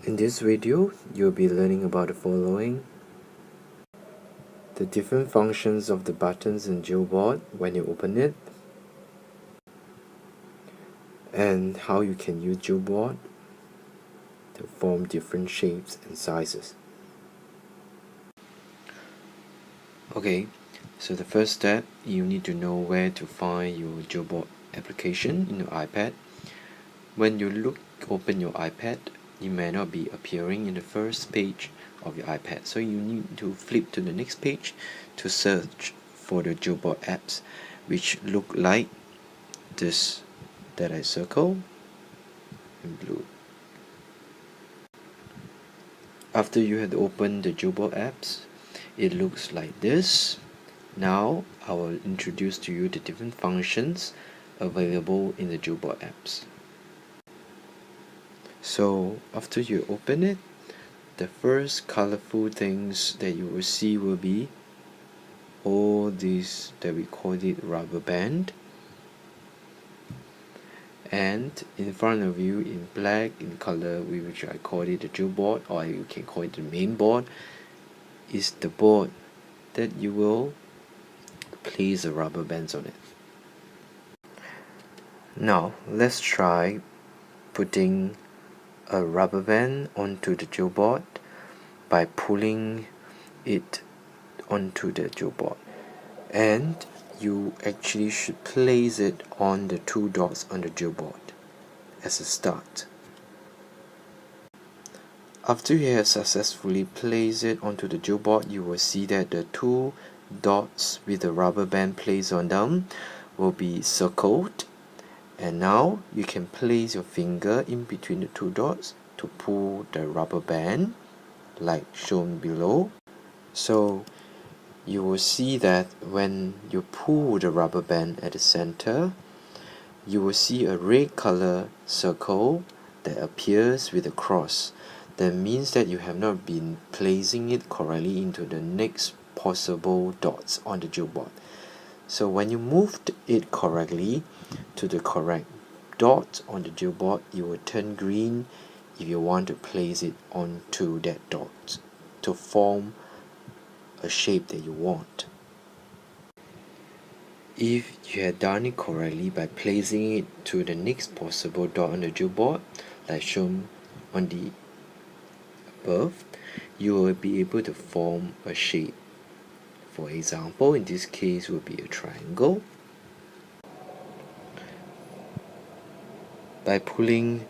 In this video, you'll be learning about the following: the different functions of the buttons in Geoboard when you open it, and how you can use Geoboard to form different shapes and sizes. Okay, so the first step, you need to know where to find your Geoboard application in your iPad. When you open your iPad, it may not be appearing in the first page of your iPad, so you need to flip to the next page to search for the Geoboard apps, which look like this that I circle in blue. After you have opened the Geoboard apps, it looks like this. Now I will introduce to you the different functions available in the Geoboard apps. So after you open it, the first colorful things that you will see will be all these that we call it rubber band, and in front of you in black in color, which I call it the Geoboard, or you can call it the main board, is the board that you will place the rubber bands on it. Now let's try putting a rubber band onto the Geoboard by pulling it onto the Geoboard, and you actually should place it on the two dots on the Geoboard as a start. After you have successfully placed it onto the Geoboard, you will see that the two dots with the rubber band placed on them will be circled, and now you can place your finger in between the two dots to pull the rubber band like shown below. So you will see that when you pull the rubber band at the center, you will see a red color circle that appears with a cross. That means that you have not been placing it correctly into the next possible dots on the Geoboard. So when you moved it correctly to the correct dot on the Geoboard, it will turn green if you want to place it onto that dot to form a shape that you want. If you had done it correctly by placing it to the next possible dot on the Geoboard, like shown on the above, you will be able to form a shape. For example, in this case would be a triangle. By pulling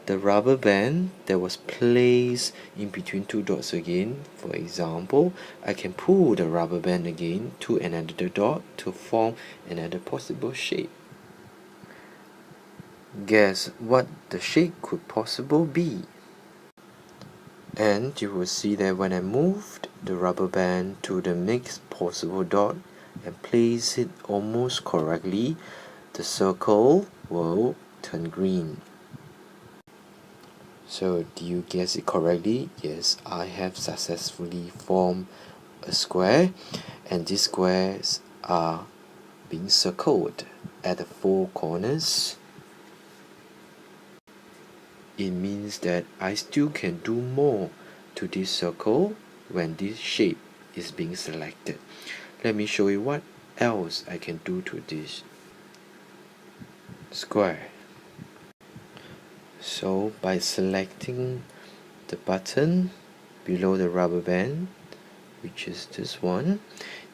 the rubber band that was placed in between two dots again, for example, I can pull the rubber band again to another dot to form another possible shape. Guess what the shape could possibly be? And you will see that when I moved the rubber band to the next possible dot and place it almost correctly, the circle will turn green. So do you guess it correctly? Yes, I have successfully formed a square, and these squares are being circled at the four corners. It means that I still can do more to this circle when this shape is being selected. Let me show you what else I can do to this square. So by selecting the button below the rubber band, which is this one,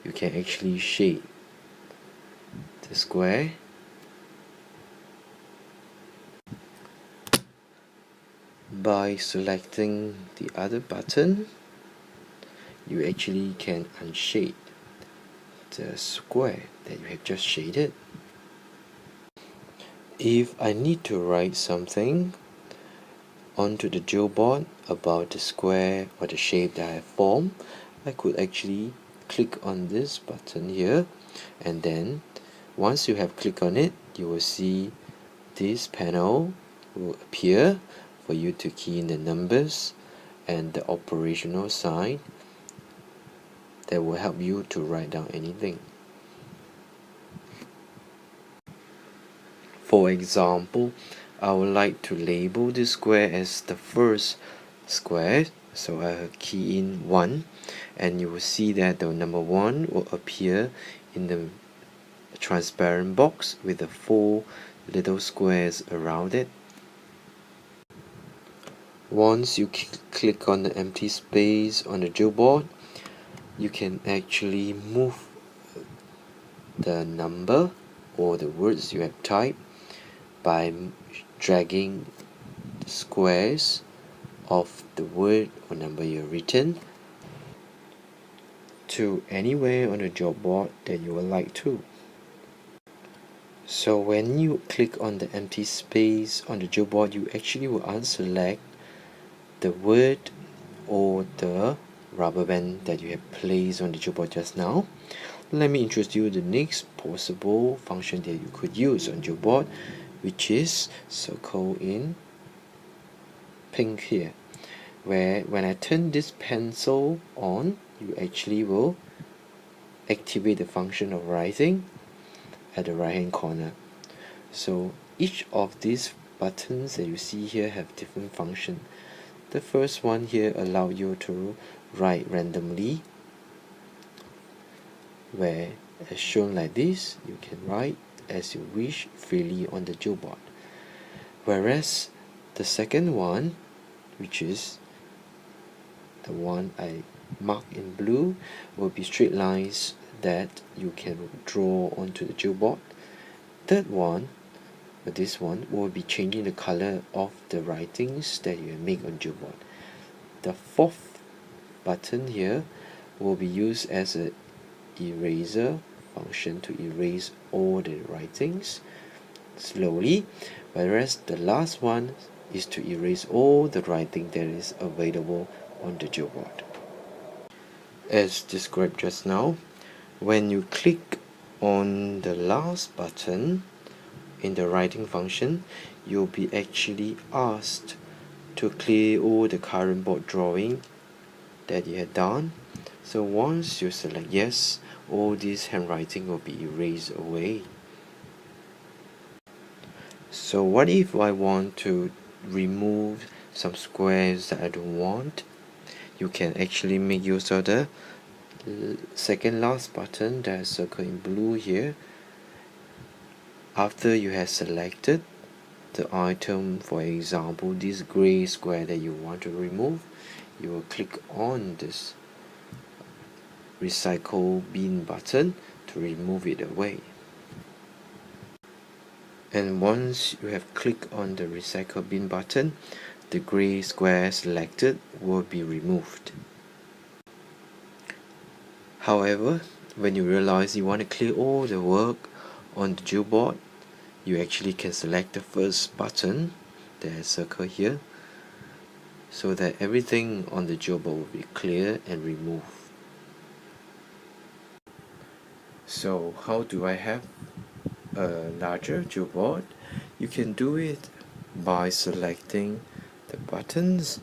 you can actually shape the square. By selecting the other button, you actually can unshade the square that you have just shaded. If I need to write something onto the Geoboard about the square or the shape that I have formed, I could actually click on this button here, and then once you have clicked on it, you will see this panel will appear for you to key in the numbers and the operational sign that will help you to write down anything. For example, I would like to label this square as the first square, so I'll key in 1, and you will see that the number 1 will appear in the transparent box with the 4 little squares around it. Once you click on the empty space on the Geoboard, you can actually move the number or the words you have typed by dragging the squares of the word or number you have written to anywhere on the Geoboard that you would like to. So when you click on the empty space on the Geoboard, you actually will unselect the word or the rubber band that you have placed on the Geoboard just now. Let me introduce you the next possible function that you could use on Geoboard, which is circle in pink here, where when I turn this pencil on, you actually will activate the function of writing at the right hand corner. So each of these buttons that you see here have different function. The first one here allow you to write randomly, where as shown like this, you can write as you wish freely on the Geoboard. Whereas the second one, which is the one I marked in blue, will be straight lines that you can draw onto the Geoboard. Third one, this one, will be changing the color of the writings that you make on Geoboard. The fourth button here will be used as an eraser function to erase all the writings slowly, whereas the last one is to erase all the writing that is available on the Geoboard. As described just now, when you click on the last button in the writing function, you'll be actually asked to clear all the current board drawing that you had done. So once you select yes, all this handwriting will be erased away. So what if I want to remove some squares that I don't want? You can actually make use of the second last button that is circled in blue here. After you have selected the item, for example this gray square that you want to remove, you will click on this recycle bin button to remove it away. And once you have clicked on the recycle bin button, the gray square selected will be removed. However, when you realize you want to clear all the work on the Geoboard, you actually can select the first button that is circled here, so that everything on the Geoboard will be clear and removed. So how do I have a larger Geoboard? You can do it by selecting the buttons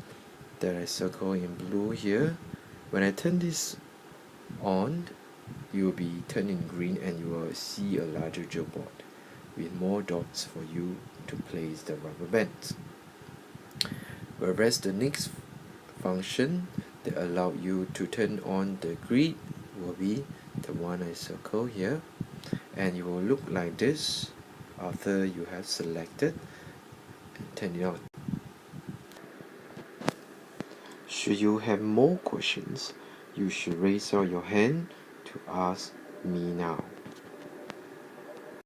that I circle in blue here. When I turn this on, you will be turning green and you will see a larger Geoboard with more dots for you to place the rubber bands. Whereas the next function that allow you to turn on the grid will be the one I circle here, and it will look like this after you have selected and turn it on. Should you have more questions, you should raise out your hand to ask me now.